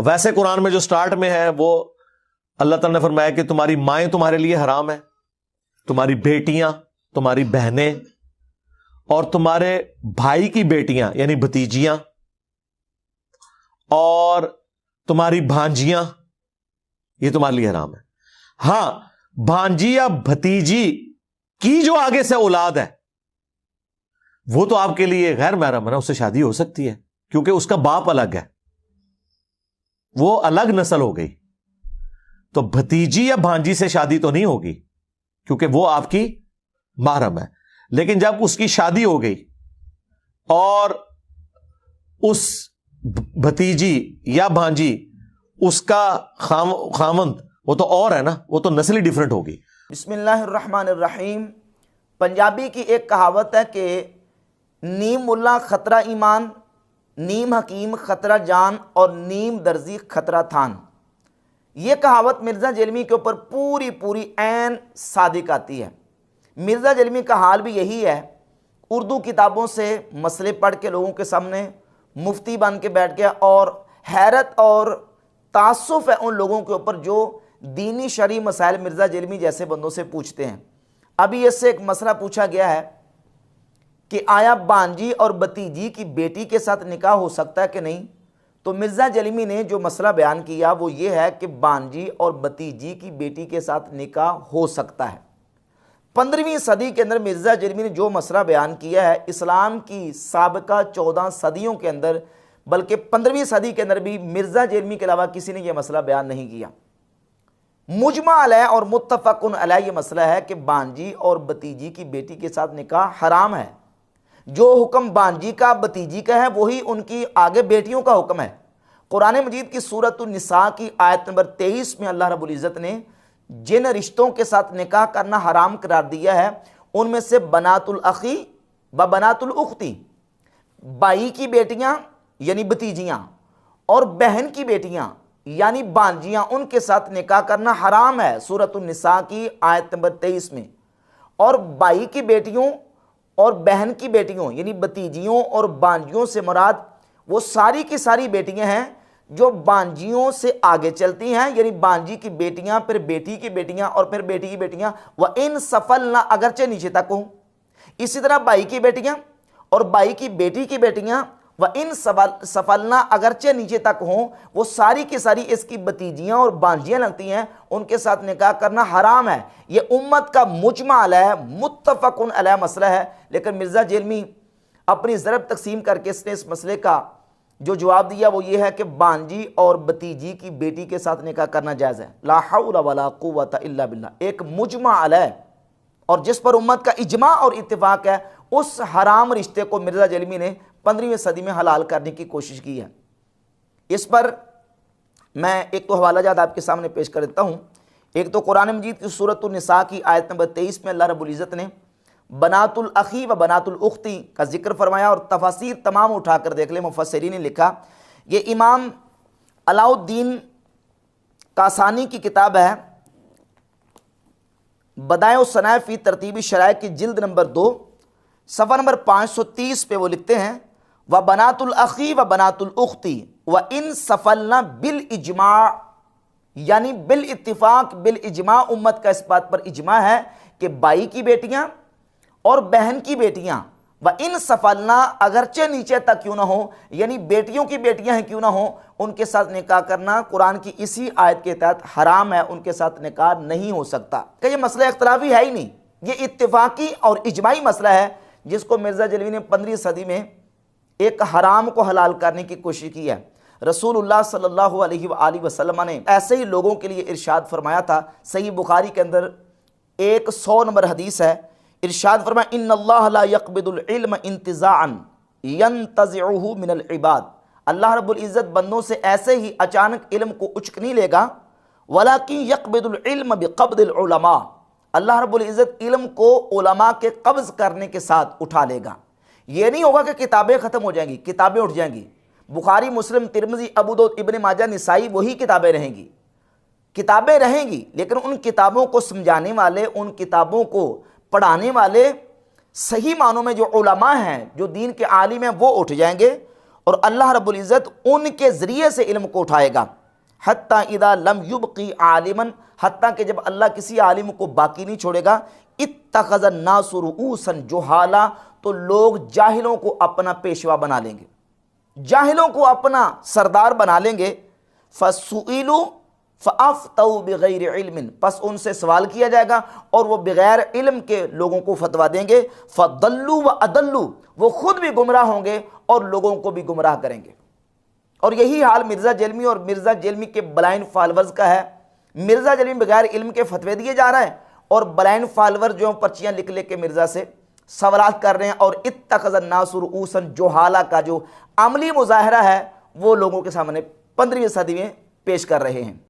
वैसे कुरान में जो स्टार्ट में है वो अल्लाह ताला ने फरमाया कि तुम्हारी माएँ तुम्हारे लिए हराम है, तुम्हारी बेटियां, तुम्हारी बहनें और तुम्हारे भाई की बेटियां यानी भतीजियां और तुम्हारी भांजियां, ये तुम्हारे लिए हराम है। हां, भांजी या भतीजी की जो आगे से औलाद है वो तो आपके लिए गैर महरम है ना, उससे शादी हो सकती है क्योंकि उसका बाप अलग है, वो अलग नस्ल हो गई। तो भतीजी या भांजी से शादी तो नहीं होगी क्योंकि वो आपकी महरम है। लेकिन जब उसकी शादी हो गई और उस भतीजी या भांजी उसका खामंद, वो तो और है ना, वो तो नस्ल ही डिफरेंट होगी। बिस्मिल्लाहिर्रहमानिर्रहीम। पंजाबी की एक कहावत है कि नीम मुल्ला खतरा ईमान, नीम हकीम खतरा जान और नीम दर्जी खतरा थान। ये कहावत मिर्ज़ा जलमी के ऊपर पूरी ऐन सादिक आती है। मिर्ज़ा जलमी का हाल भी यही है। उर्दू किताबों से मसले पढ़ के लोगों के सामने मुफ्ती बन के बैठ गया और हैरत और तासुफ है उन लोगों के ऊपर जो दीनी शरई मसाइल मिर्ज़ा जलमी जैसे बंदों से पूछते हैं। अभी इससे एक मसला पूछा गया है कि आया भांजी और भतीजी की बेटी के साथ निकाह हो सकता है कि नहीं। तो मिर्ज़ा जलमी ने जो मसला बयान किया वो ये है कि भांजी और भतीजी की बेटी के साथ निकाह हो सकता है। 15वीं सदी के अंदर मिर्ज़ा जलमी ने जो मसला बयान किया है, इस्लाम की साबिका 14 सदियों के अंदर, बल्कि 15वीं सदी के अंदर भी मिर्ज़ा जलमी के अलावा किसी ने यह मसला बयान नहीं किया। मुजमा अलैह और मुत्तफ़क़ुन अलैह ये मसला है कि भांजी और भतीजी की बेटी के साथ निकाह हराम है। जो हुक्म भांजी का भतीजी का है वही उनकी आगे बेटियों का हुक्म है। कुरान मजीद की सूरत निसा की आयत नंबर 23 में अल्लाह रब्बुल इज़्ज़त ने जिन रिश्तों के साथ निकाह करना हराम करार दिया है उनमें से बनातुल अखी व बनातुल उख्ती, भाई की बेटियां यानी भतीजियां और बहन की बेटियां यानी भांजियां, उनके साथ निकाह करना हराम है सूरत निसा की आयत नंबर 23 में। और भाई की बेटियों और बहन की बेटियों यानी भतीजियों और भांजियों से मुराद वो सारी की सारी बेटियां हैं जो भांजियों से आगे चलती हैं, यानी भांजी की बेटियां, फिर बेटी की बेटियां और फिर बेटी की बेटियां। वह इन सफल ना अगरचे नीचे तक हो। इसी तरह भाई की बेटियां और भाई की बेटी की बेटियां वह इन सफल ना अगरचे नीचे तक हों, वो सारी की सारी इसकी भतीजियां और भांजियां लगती हैं, उनके साथ निकाह करना हराम है। ये उम्मत का मुजमा अलैह मुत्तफ़क़ुन अलैह मसला है। लेकिन मिर्ज़ा जलमी अपनी ज़रब तकसीम करके इसने इस मसले का जो जवाब दिया वो ये है कि भांजी और भतीजी की बेटी के साथ निकाह करना जायज़ है। ला हौला वला कुव्वता इल्ला बिल्लाह। एक मुजमा अलैह और जिस पर उम्मत का इजमा और इत्तिफाक है, उस हराम रिश्ते को मिर्ज़ा जलमी ने 15वीं सदी में हलाल करने की कोशिश की है। इस पर मैं एक तो हवाला जात आपके सामने पेश कर देता हूँ। एक तो कुरान मजीद की सूरत निसा की आयत नंबर 23 में अल्लाह रब्बुल इज़्ज़त ने बनातुल अखी व बनातुल उख्ती का जिक्र फरमाया और तफासीर तमाम उठाकर देख ले। मुफस्सिरीन ने लिखा, ये इमाम अलाउद्दीन कासानी की किताब है बदाए सनाए फी तरतीबी शराय की जिल्द नंबर 2 सफ़ा नंबर 530 पे वो लिखते हैं, व बनातुल अखी व बनातुल उख्ती व इन सफलना बिल इजमा, यानी बिल इत्तिफाक बिल इजमा, उम्मत का इस बात पर इजमा है कि भाई की बेटियां और बहन की बेटियां व इन सफलना अगरचे नीचे तक क्यों ना हो, यानी बेटियों की बेटियां हैं क्यों ना हो, उनके साथ निकाह करना कुरान की इसी आयत के तहत हराम है। उनके साथ निकाह नहीं हो सकता। कि ये मसला इख्तलाफी है ही नहीं, ये इत्तिफाकी और इजमाई मसला है जिसको मिर्ज़ा जलवी ने 15वीं सदी में एक हराम को हलाल करने की कोशिश की है। रसूलुल्लाह सल्लल्लाहु अलैहि वसल्लम ने ऐसे ही लोगों के लिए इरशाद फरमाया था। सही बुखारी के अंदर 100 नंबर हदीस है। इरशाद फरमाया, इन्नल्लाह ला यक़बिदुल इल्म इंतिज़ाअन यंतज़िउहु मिनल इबाद। अल्लाह रब्बुल इज़्ज़त बंदों से ऐसे ही अचानक इल्म को उचक नहीं लेगा, वलाकिन यक़बिदुल इल्म बिक़ब्दिल उलमा। अल्लाह रब्बुल इज़्ज़त इल्म को उलमा के कब्ज़ करने के साथ उठा लेगा। ये नहीं होगा कि किताबें ख़त्म हो जाएंगी, किताबें उठ जाएंगी। बुखारी, मुस्लिम, तिरमिज़ी, अबू दाऊद, इब्न माजा, निसाई वही किताबें रहेंगी। किताबें रहेंगी लेकिन उन किताबों को समझाने वाले, उन किताबों को पढ़ाने वाले सही मानों में जो उलमा हैं, जो दीन के आलिम हैं, वो उठ जाएंगे और अल्लाह रब्बुल इज़्ज़त उनके ज़रिए से इल्म को उठाएगा। हत्ता इदा लम युबकी आलिमन, हत्ता कि जब अल्लाह किसी आलिम को बाकी नहीं छोड़ेगा, इत्तखज़ अन्नासु रुऊसन जुहाला, तो लोग जाहिलों को अपना पेशवा बना लेंगे, जाहिलों को अपना सरदार बना लेंगे। फसुइलु फ़अफ़्तऊ बिग़ैरि इल्मिन, बस उनसे सवाल किया जाएगा और वो बग़ैर इल्म के लोगों को फतवा देंगे। फ़दल्लु व अदल्लु, वो खुद भी गुमराह होंगे और लोगों को भी गुमराह करेंगे। और यही हाल मिर्ज़ा जेलमी और मिर्ज़ा जेलमी के ब्लाइंड फॉलोअर्स का है। मिर्ज़ा जेलमी बगैर इल्म के फतवे दिए जा रहा है और ब्लाइंड फॉलोअर जो पर्चियाँ लिख लिख के मिर्ज़ा से सवालात कर रहे हैं, और इत्तखज़ अन्नासु रुऊसन जुहाला का जो अमली मुजाहरा है वो लोगों के सामने 15वीं सदी में पेश कर रहे हैं।